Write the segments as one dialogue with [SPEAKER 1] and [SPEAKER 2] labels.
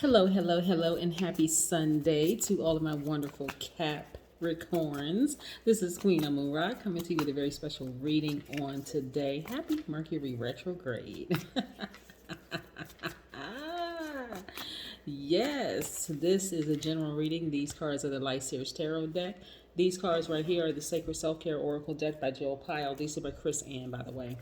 [SPEAKER 1] Hello, hello, hello, and happy Sunday to all of my wonderful Capricorns. This is Queen Amun Ra coming to you with a very special reading on today. Happy Mercury retrograde. Yes, this is a general reading. These cards are the Light Series Tarot deck. These cards right here are the Sacred Self-Care Oracle deck by Joel Pyle. These are by Chris Ann, by the way.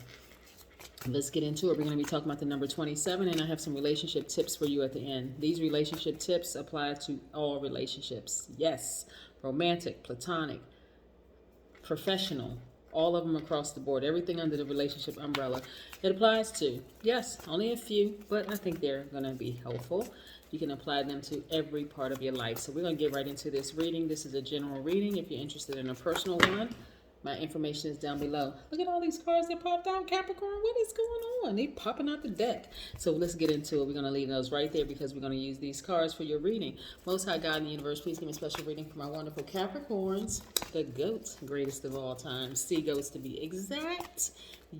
[SPEAKER 1] Let's get into it. We're going to be talking about the number 27, and I have some relationship tips for you at the end. These relationship tips apply to all relationships. Yes, romantic, platonic, professional, all of them across the board. Everything under the relationship umbrella. It applies to, yes, only a few, but I think they're going to be helpful. You can apply them to every part of your life. So we're going to get right into this reading. This is a general reading. If you're interested in a personal one, my information is down below. Look at all these cards that popped out, Capricorn. What is going on? They popping out the deck. So let's get into it. We're going to leave those right there because we're going to use these cards for your reading. Most High God in the universe, please give me a special reading for my wonderful Capricorns. The goats, greatest of all time. Sea goats to be exact.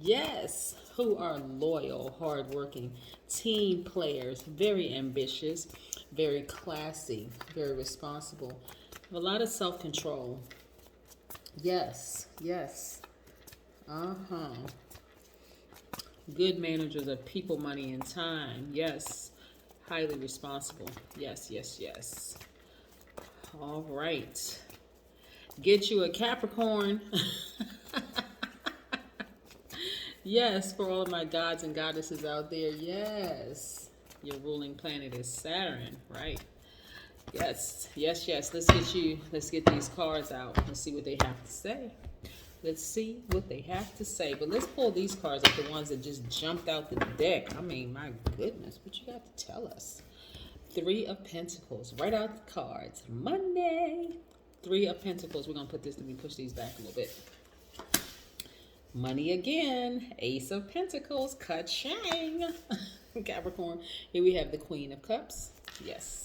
[SPEAKER 1] Yes, who are loyal, hardworking, team players, very ambitious, very classy, very responsible, a lot of self-control. Yes, yes. Good managers of people, money, and time. Yes. Highly responsible. Yes, yes, yes. All right. Get you a Capricorn. Yes, for all of my gods and goddesses out there. Yes. Your ruling planet is Saturn, right? Yes, yes, yes. Let's get these cards out. Let's see what they have to say. Let's see what they have to say. But let's pull these cards up, the ones that just jumped out the deck. I mean, my goodness, what you got to tell us? Three of Pentacles, right out the cards. Money. Three of Pentacles. We're going to put this, let me push these back a little bit. Money again. Ace of Pentacles. Ka-chang. Capricorn. Here we have the Queen of Cups. Yes.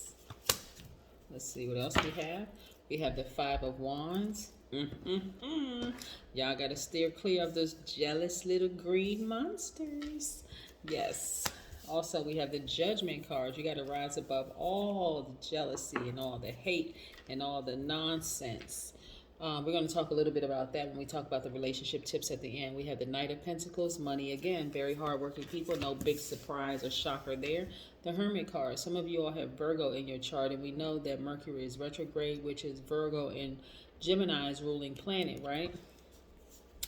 [SPEAKER 1] Let's see what else we have. We have the Five of Wands. Y'all got to steer clear of those jealous little green monsters. Yes. Also, we have the Judgment card. You got to rise above all the jealousy and all the hate and all the nonsense. We're going to talk a little bit about that when we talk about the relationship tips at the end. We have the Knight of Pentacles, money again, very hardworking people, no big surprise or shocker there. The Hermit card, some of you all have Virgo in your chart, and we know that Mercury is retrograde, which is Virgo and Gemini's ruling planet, right?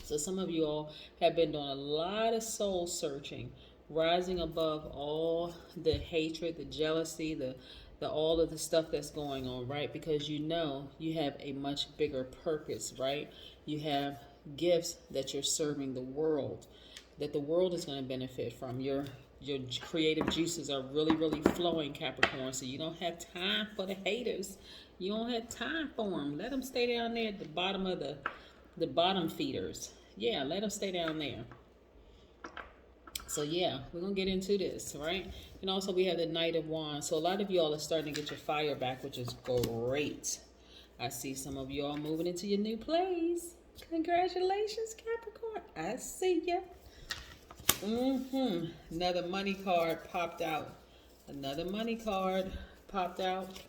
[SPEAKER 1] So some of you all have been doing a lot of soul searching, rising above all the hatred, the jealousy, the all of the stuff that's going on, right? Because you know you have a much bigger purpose, right? You have gifts that you're serving the world, that the world is going to benefit from. Your creative juices are really, really flowing, Capricorn. So you don't have time for the haters. You don't have time for them. Let them stay down there at the bottom of the bottom feeders. Yeah, let them stay down there. So yeah, we're going to get into this, right? And also we have the Knight of Wands. So a lot of y'all are starting to get your fire back, which is great. I see some of y'all moving into your new place. Congratulations, Capricorn. I see ya. Another money card popped out. Another money card popped out.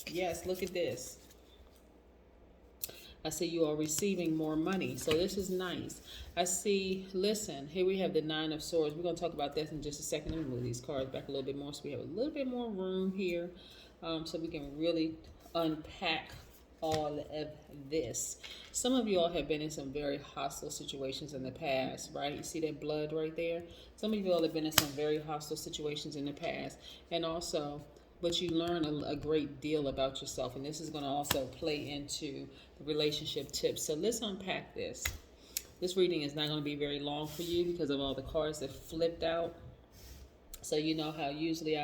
[SPEAKER 1] Yes, look at this. I see you are receiving more money. So this is nice. I see, listen, here we have the Nine of Swords. We're going to talk about this in just a second. Let me move these cards back a little bit more so we have a little bit more room here, so we can really unpack all of this. Some of you all have been in some very hostile situations in the past, right? You see that blood right there? Some of you all have been in some very hostile situations in the past. And also, but you learn a great deal about yourself, and this is going to also play into the relationship tips. So let's unpack this. This reading is not going to be very long for you because of all the cards that flipped out. So you know how usually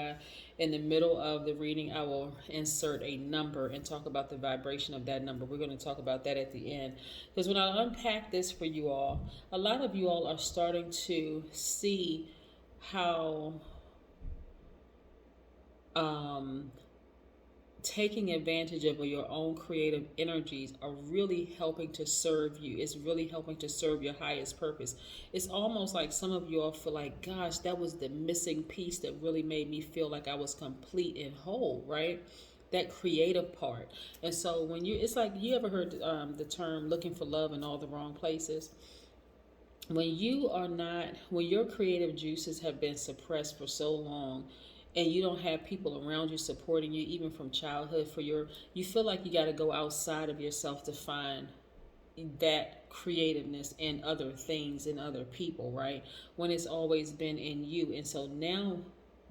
[SPEAKER 1] in the middle of the reading, I will insert a number and talk about the vibration of that number. We're going to talk about that at the end. Because when I unpack this for you all, a lot of you all are starting to see how taking advantage of your own creative energies are really helping to serve you. It's really helping to serve your highest purpose. It's almost like some of you all feel like, gosh, that was the missing piece that really made me feel like I was complete and whole, right? That creative part. And so when you, it's like, you ever heard the term looking for love in all the wrong places? When you are not, when your creative juices have been suppressed for so long, and you don't have people around you supporting you even from childhood, for your, you feel like you got to go outside of yourself to find that creativeness in other things and other people, right? When it's always been in you. And so now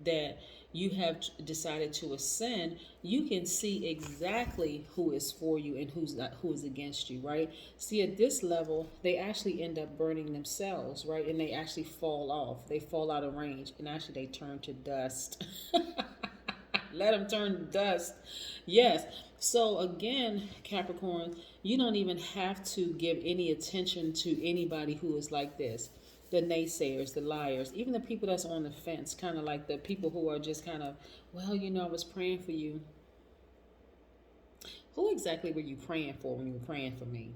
[SPEAKER 1] that you have decided to ascend, you can see exactly who is for you and who's not, who is against you, right? See, at this level, they actually end up burning themselves, right? And they actually fall off. They fall out of range, and actually they turn to dust. Let them turn to dust. Yes. So again, Capricorn, you don't even have to give any attention to anybody who is like this. The naysayers, the liars, even the people that's on the fence, kind of like the people who are just kind of, well, you know, I was praying for you. Who exactly were you praying for when you were praying for me?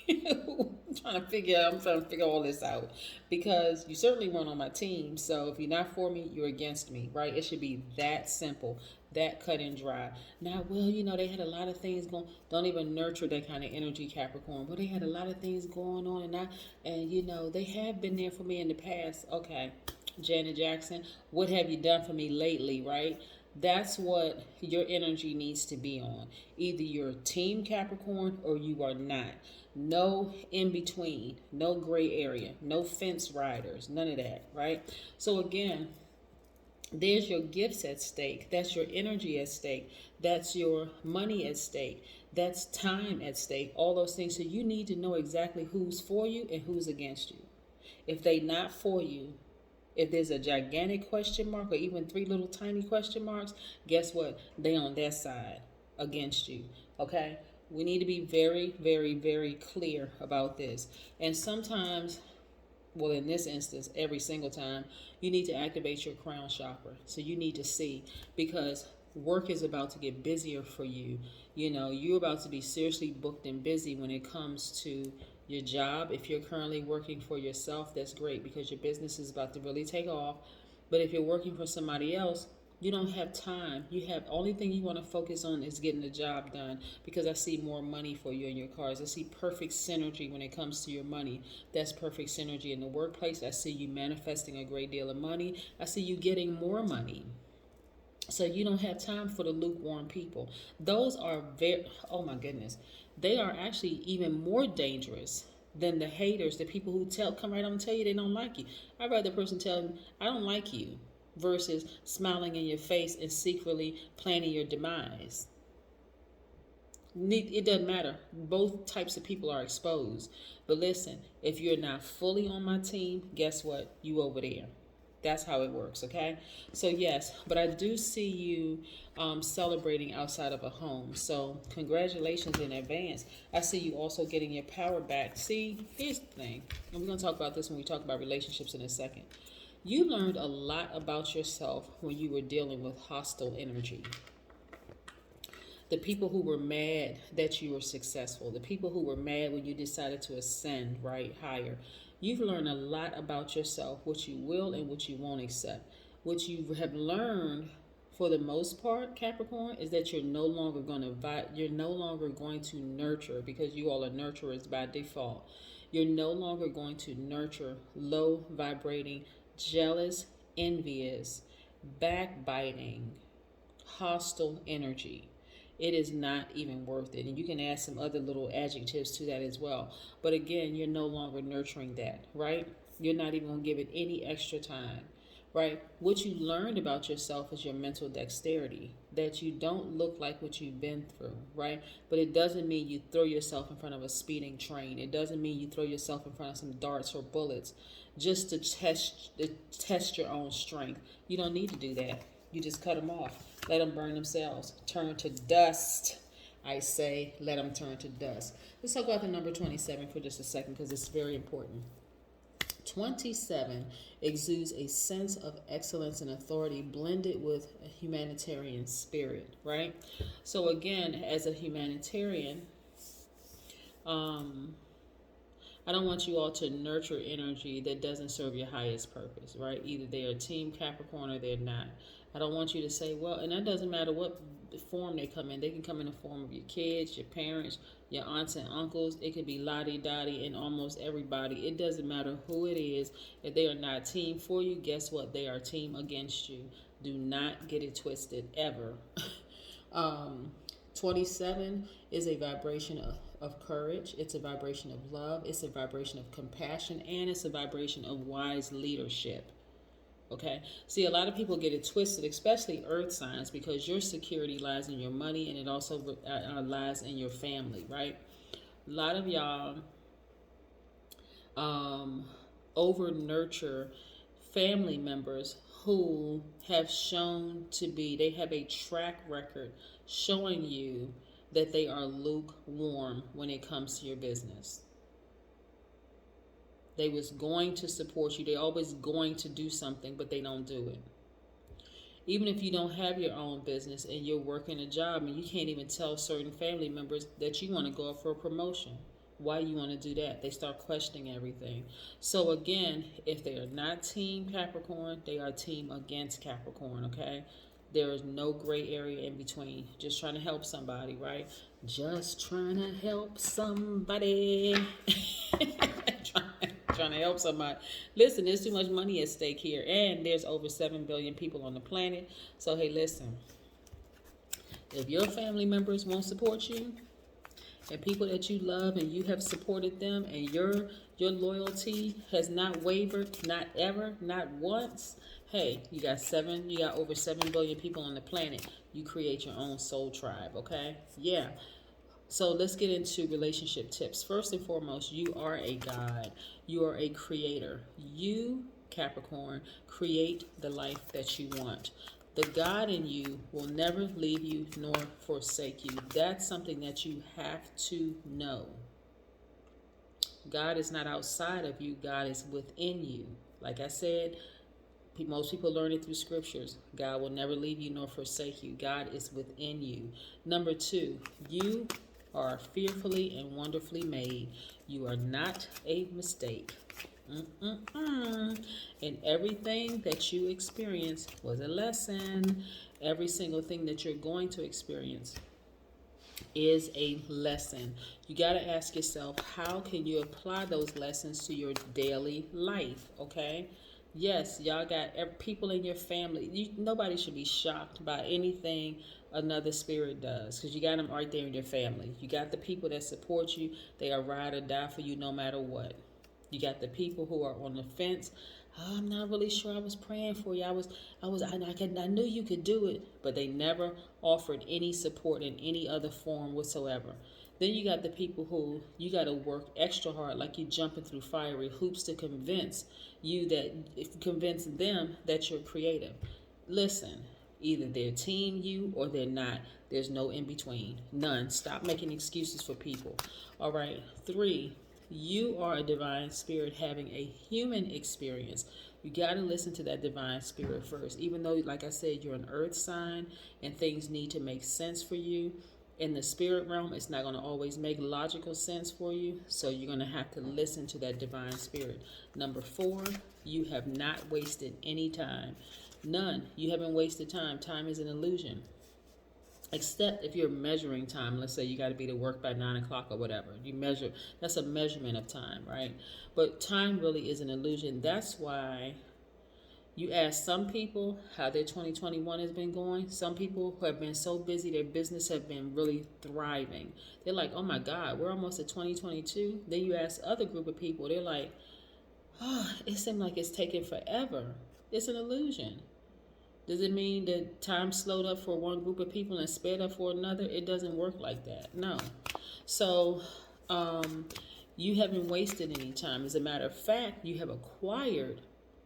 [SPEAKER 1] I'm trying to figure all this out, because you certainly weren't on my team. So if you're not for me, you're against me, right? It should be that simple, that cut and dry. Now, well, you know, they had a lot of things going. Don't even nurture that kind of energy, Capricorn. Well, they had a lot of things going on, and you know, they have been there for me in the past. Okay, Janet Jackson, what have you done for me lately, right? That's what your energy needs to be on. Either you're team Capricorn or you are not. No in between, no gray area, no fence riders, none of that, right? So again, there's your gifts at stake. That's your energy at stake. That's your money at stake. That's time at stake. All those things. So you need to know exactly who's for you and who's against you. If they not for you, if there's a gigantic question mark or even 3 little tiny question marks, guess what? They on their side against you. Okay? We need to be very, very, very clear about this. And sometimes, well, in this instance, every single time, you need to activate your crown chakra. So you need to see, because work is about to get busier for you. You know, you're about to be seriously booked and busy when it comes to your job. If you're currently working for yourself, that's great, because your business is about to really take off. But if you're working for somebody else, you don't have time. You have, only thing you want to focus on is getting the job done, because I see more money for you in your cards. I see perfect synergy when it comes to your money. That's perfect synergy in the workplace. I see you manifesting a great deal of money. I see you getting more money. So you don't have time for the lukewarm people. Those are very, oh my goodness, they are actually even more dangerous than the haters, the people who come right on and tell you they don't like you. I'd rather the person tell me, I don't like you, versus smiling in your face and secretly planning your demise. It doesn't matter. Both types of people are exposed. But listen, if you're not fully on my team, guess what? You over there. That's how it works, okay? So yes, but I do see you celebrating outside of a home. So congratulations in advance. I see you also getting your power back. See, here's the thing, and we're going to talk about this when we talk about relationships in a second. You learned a lot about yourself when you were dealing with hostile energy. The people who were mad that you were successful, the people who were mad when you decided to ascend right higher. You've learned a lot about yourself, what you will and what you won't accept. What you have learned, for the most part, Capricorn, is that you're no longer going to nurture, because you all are nurturers by default. You're no longer going to nurture low vibrating, jealous, envious, backbiting, hostile energy. It is not even worth it. And you can add some other little adjectives to that as well. But again, you're no longer nurturing that, right? You're not even going to give it any extra time, right? What you learned about yourself is your mental dexterity, that you don't look like what you've been through, right? But it doesn't mean you throw yourself in front of a speeding train. It doesn't mean you throw yourself in front of some darts or bullets just to test your own strength. You don't need to do that. You just cut them off. Let them burn themselves. Turn to dust. I say, let them turn to dust. Let's talk about the number 27 for just a second, because it's very important. 27 exudes a sense of excellence and authority blended with a humanitarian spirit, right? So again, as a humanitarian, I don't want you all to nurture energy that doesn't serve your highest purpose, right? Either they are Team Capricorn or they're not. I don't want you to say, well, and that doesn't matter what form they come in. They can come in the form of your kids, your parents, your aunts and uncles. It could be lottie-dottie and almost everybody. It doesn't matter who it is. If they are not team for you, guess what? They are team against you. Do not get it twisted, ever. 27 is a vibration of courage. It's a vibration of love. It's a vibration of compassion. And it's a vibration of wise leadership. Okay, see, a lot of people get it twisted, especially earth signs, because your security lies in your money and it also lies in your family, right? A lot of y'all over nurture family members who have shown to be, they have a track record showing you that they are lukewarm when it comes to your business. They was going to support you. They always going to do something, but they don't do it. Even if you don't have your own business and you're working a job and you can't even tell certain family members that you want to go up for a promotion. Why you want to do that? They start questioning everything. So again, if they are not Team Capricorn, they are team against Capricorn, okay? There is no gray area in between. Just trying to help somebody, right? Just trying to help somebody. Trying to help somebody. Listen, there's too much money at stake here, and there's over 7 billion people on the planet. So hey, listen, if your family members won't support you, and people that you love and you have supported them, and your loyalty has not wavered, not ever, not once, hey, you got over 7 billion people on the planet. You create your own soul tribe, okay? Yeah. So let's get into relationship tips. First and foremost, you are a God. You are a creator. You, Capricorn, create the life that you want. The God in you will never leave you nor forsake you. That's something that you have to know. God is not outside of you. God is within you. Like I said, most people learn it through scriptures. God will never leave you nor forsake you. God is within you. Number 2, you are fearfully and wonderfully made. You are not a mistake. And everything that you experience was a lesson. Every single thing that you're going to experience is a lesson. You got to ask yourself, how can you apply those lessons to your daily life? Okay. Yes, y'all got people in your family. Nobody should be shocked by anything another spirit does, because you got them right there in your family. You got the people that support you. They are ride or die for you no matter what. You got the people who are on the fence. Oh, I'm not really sure. I was praying for you. I knew you could do it, but they never offered any support in any other form whatsoever. Then you got the people who you got to work extra hard, like you jumping through fiery hoops to convince them that you're creative. Listen, either they're team you or they're not. There's no in between. None. Stop making excuses for people. All right. 3, you are a divine spirit having a human experience. You got to listen to that divine spirit first. Even though, like I said, you're an earth sign and things need to make sense for you. In the spirit realm, it's not going to always make logical sense for you. So you're going to have to listen to that divine spirit. Number 4, you have not wasted any time. None. You haven't wasted time. Time is an illusion. Except if you're measuring time. Let's say you got to be to work by 9 o'clock or whatever. You measure. That's a measurement of time, right? But time really is an illusion. That's why you ask some people how their 2021 has been going. Some people who have been so busy, their business have been really thriving. They're like, oh my God, we're almost at 2022. Then you ask other group of people, they're like, oh, it seems like it's taking forever. It's an illusion. Does it mean that time slowed up for one group of people and sped up for another? It doesn't work like that. No. So you haven't wasted any time. As a matter of fact, you have acquired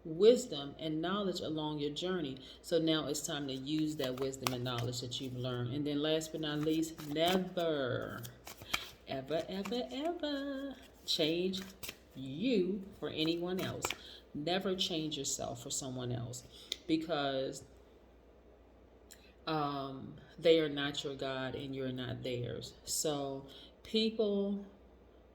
[SPEAKER 1] wisdom and knowledge along your journey. So now it's time to use that wisdom and knowledge that you've learned. And then last but not least, never, ever, ever, ever change you for anyone else. Never change yourself for someone else, because they are not your God and you're not theirs. So people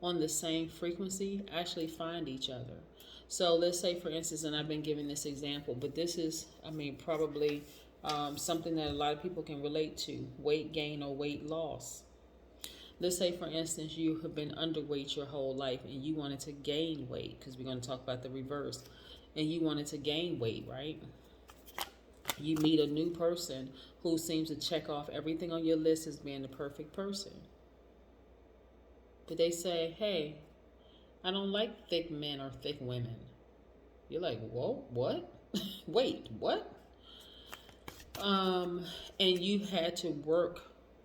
[SPEAKER 1] on the same frequency actually find each other. So let's say, for instance, and I've been giving this example, but this is, I mean, probably something that a lot of people can relate to: weight gain or weight loss. Let's say, for instance, you have been underweight your whole life and you wanted to gain weight, because we're going to talk about the reverse, and you wanted to gain weight, right? You meet a new person who seems to check off everything on your list as being the perfect person. But they say, hey, I don't like thick men or thick women. You're like, whoa, what? Wait, what? And you've had to work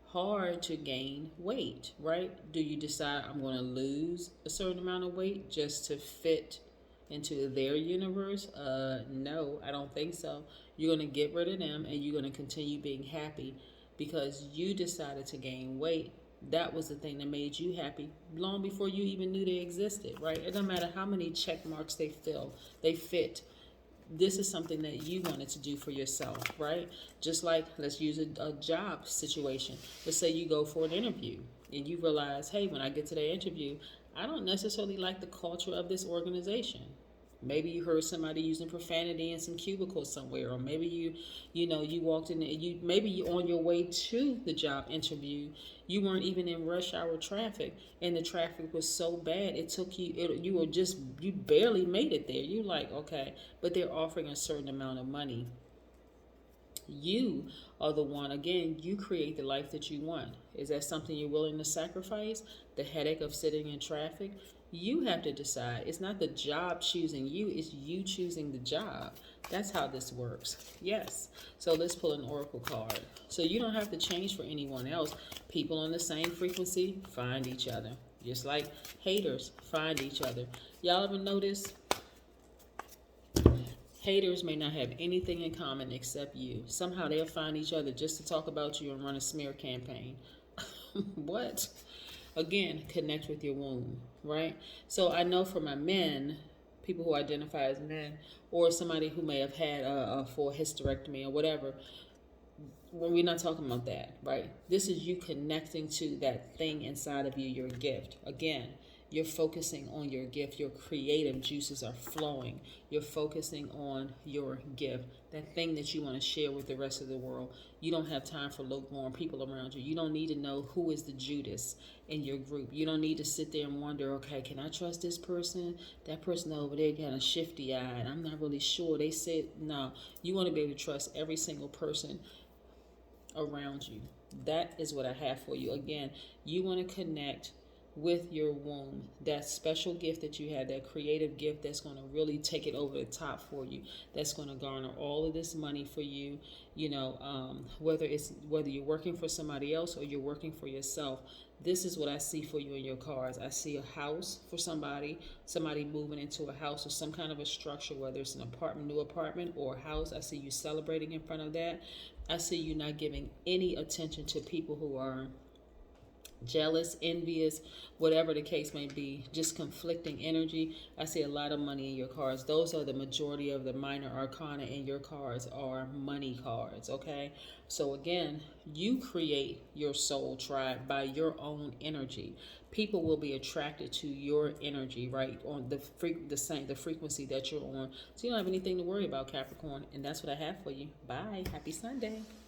[SPEAKER 1] hard to gain weight, right? Do you decide I'm going to lose a certain amount of weight just to fit into their universe? No, I don't think so. You're going to get rid of them and you're going to continue being happy because you decided to gain weight. That was the thing that made you happy long before you even knew they existed, right? It doesn't matter how many check marks they fit. This is something that you wanted to do for yourself, right? Just like, let's use a job situation. Let's say you go for an interview and you realize, hey, when I get to the interview, I don't necessarily like the culture of this organization. Maybe you heard somebody using profanity in some cubicle somewhere, or maybe you walked in and maybe you on your way to the job interview, you weren't even in rush hour traffic, and the traffic was so bad it took you barely made it there. You like, okay, but they're offering a certain amount of money. You are the one, again, you create the life that you want. Is that something you're willing to sacrifice? The headache of sitting in traffic? You have to decide. It's not the job choosing you, it's you choosing the job. That's how this works. Yes. So let's pull an oracle card. So you don't have to change for anyone else. People on the same frequency find each other. Just like haters find each other. Y'all ever notice? Haters may not have anything in common except you. Somehow they'll find each other just to talk about you and run a smear campaign. What? Again, connect with your womb, right? So I know for my men, people who identify as men, or somebody who may have had a full hysterectomy or whatever, we're not talking about that, right? This is you connecting to that thing inside of you, your gift. Again, you're focusing on your gift. Your creative juices are flowing. You're focusing on your gift, that thing that you want to share with the rest of the world. You don't have time for lukewarm people around you. You don't need to know who is the Judas in your group. You don't need to sit there and wonder, okay, can I trust this person? That person over there got a shifty eye, and I'm not really sure. They said, no. You want to be able to trust every single person around you. That is what I have for you. Again, you want to connect with your womb, that special gift that you have, that creative gift that's going to really take it over the top for you, that's going to garner all of this money for you, whether you're working for somebody else or you're working for yourself. This is what I see for you in your cards. I see a house for somebody moving into a house or some kind of a structure, whether it's an apartment, new apartment, or a house. I see you celebrating in front of that. I see you not giving any attention to people who are jealous, envious, whatever the case may be, just conflicting energy. I see a lot of money in your cards. Those are the majority of the minor arcana in your cards are money cards, okay? So again, you create your soul tribe by your own energy. People will be attracted to your energy, right, on the frequency that you're on. So you don't have anything to worry about, Capricorn, and that's what I have for you. Bye. Happy Sunday.